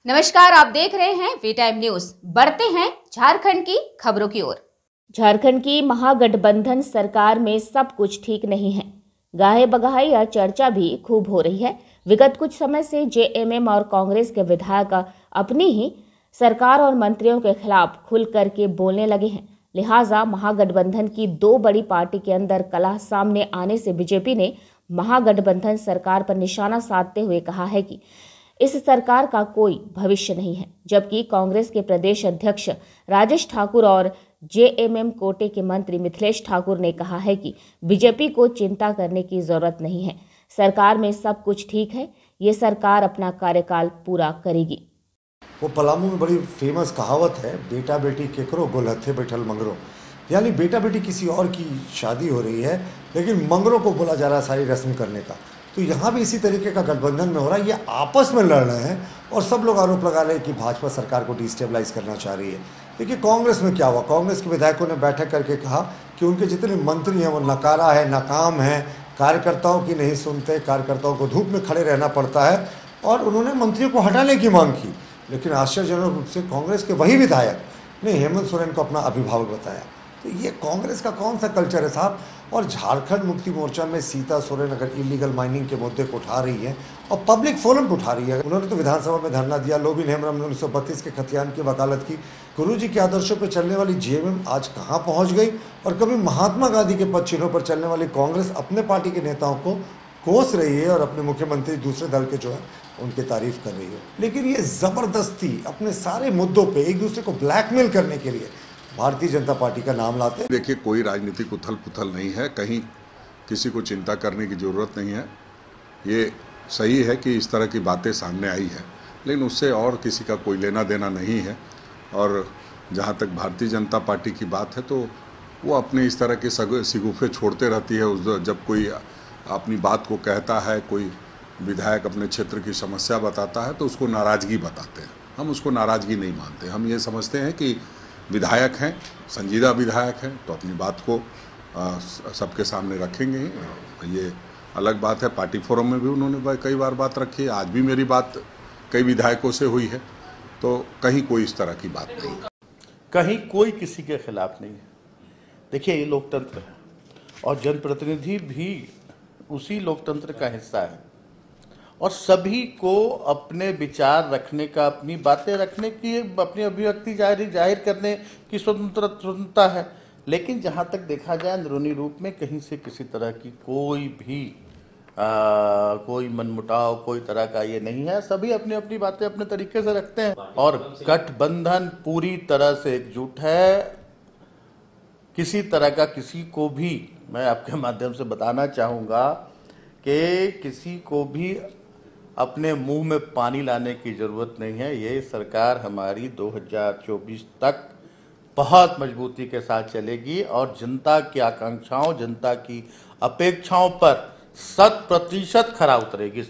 नमस्कार, आप देख रहे हैं वी टाइम न्यूज। बढ़ते हैं झारखंड की खबरों की ओर। झारखंड की महागठबंधन सरकार में सब कुछ ठीक नहीं है। गाहे बगाहे या चर्चा भी खूब हो रही है। विगत कुछ समय से जेएमएम और कांग्रेस के विधायक अपनी ही सरकार और मंत्रियों के खिलाफ खुल करके बोलने लगे हैं। लिहाजा महागठबंधन की दो बड़ी पार्टी के अंदर कलह सामने आने से बीजेपी ने महागठबंधन सरकार पर निशाना साधते हुए कहा है कि इस सरकार का कोई भविष्य नहीं है, जबकि कांग्रेस के प्रदेश अध्यक्ष राजेश ठाकुर और जेएमएम कोटे के मंत्री मिथिलेश ठाकुर ने कहा है कि बीजेपी को चिंता करने की जरूरत नहीं है। सरकार में सब कुछ ठीक है, ये सरकार अपना कार्यकाल पूरा करेगी। वो पलामू में बड़ी फेमस कहावत है, बेटा बेटी केकरो गोल हथे बैठल मंगरो। यानी बेटा बेटी किसी और की शादी हो रही है, लेकिन मंगरों को बोला जा रहा है सारी रस्म करने का। तो यहाँ भी इसी तरीके का गठबंधन में हो रहा है। ये आपस में लड़ रहे हैं और सब लोग आरोप लगा रहे हैं कि भाजपा सरकार को डिस्टेबलाइज करना चाह रही है। देखिए कांग्रेस में क्या हुआ, कांग्रेस के विधायकों ने बैठक करके कहा कि उनके जितने मंत्री हैं वो नकारा है, नाकाम है, कार्यकर्ताओं की नहीं सुनते, कार्यकर्ताओं को धूप में खड़े रहना पड़ता है, और उन्होंने मंत्रियों को हटाने की मांग की। लेकिन आश्चर्यजनक रूप से कांग्रेस के वही विधायक ने हेमंत सोरेन को अपना अभिभावक बताया। तो ये कांग्रेस का कौन सा कल्चर है साहब। और झारखंड मुक्ति मोर्चा में सीता सोरेन अगर इलीगल माइनिंग के मुद्दे को उठा रही है और पब्लिक फोरम पर उठा रही है, उन्होंने तो विधानसभा में धरना दिया, लोबिन हेम्ब्रम ने 1932 के खतियान की वकालत की। गुरुजी के आदर्शों पर चलने वाली जेएमएम आज कहाँ पहुँच गई, और कभी महात्मा गांधी के पद चिन्हों पर चलने वाली कांग्रेस अपने पार्टी के नेताओं को कोस रही है और अपने मुख्यमंत्री दूसरे दल के जो है उनकी तारीफ कर रही है। लेकिन ये ज़बरदस्ती अपने सारे मुद्दों पे एक दूसरे को ब्लैकमेल करने के लिए भारतीय जनता पार्टी का नाम लाते हैं। देखिए, कोई राजनीतिक उथल पुथल नहीं है, कहीं किसी को चिंता करने की ज़रूरत नहीं है। ये सही है कि इस तरह की बातें सामने आई है, लेकिन उससे और किसी का कोई लेना देना नहीं है। और जहाँ तक भारतीय जनता पार्टी की बात है तो वो अपने इस तरह के सिगुफे छोड़ते रहती है। जब कोई अपनी बात को कहता है, कोई विधायक अपने क्षेत्र की समस्या बताता है तो उसको नाराज़गी बताते हैं। हम उसको नाराज़गी नहीं मानते। हम ये समझते हैं कि विधायक हैं, संजीदा विधायक हैं, तो अपनी बात को सबके सामने रखेंगे ही। ये अलग बात है, पार्टी फोरम में भी उन्होंने कई बार बात रखी है, आज भी मेरी बात कई विधायकों से हुई है, तो कहीं कोई इस तरह की बात नहीं, कहीं कोई किसी के खिलाफ नहीं है। देखिए, ये लोकतंत्र है और जनप्रतिनिधि भी उसी लोकतंत्र का हिस्सा है, और सभी को अपने विचार रखने का, अपनी बातें रखने की, अपनी अभिव्यक्ति जाहिर करने की स्वतंत्रता है। लेकिन जहाँ तक देखा जाए अंदरूनी रूप में कहीं से किसी तरह की कोई भी कोई मनमुटाव, कोई तरह का ये नहीं है। सभी अपनी अपनी बातें अपने तरीके से रखते हैं और गठबंधन पूरी तरह से एकजुट है। किसी तरह का किसी को भी, मैं आपके माध्यम से बताना चाहूँगा कि किसी को भी अपने मुंह में पानी लाने की ज़रूरत नहीं है। ये सरकार हमारी 2024 तक बहुत मजबूती के साथ चलेगी और जनता की आकांक्षाओं, जनता की अपेक्षाओं पर 100% खरा उतरेगी।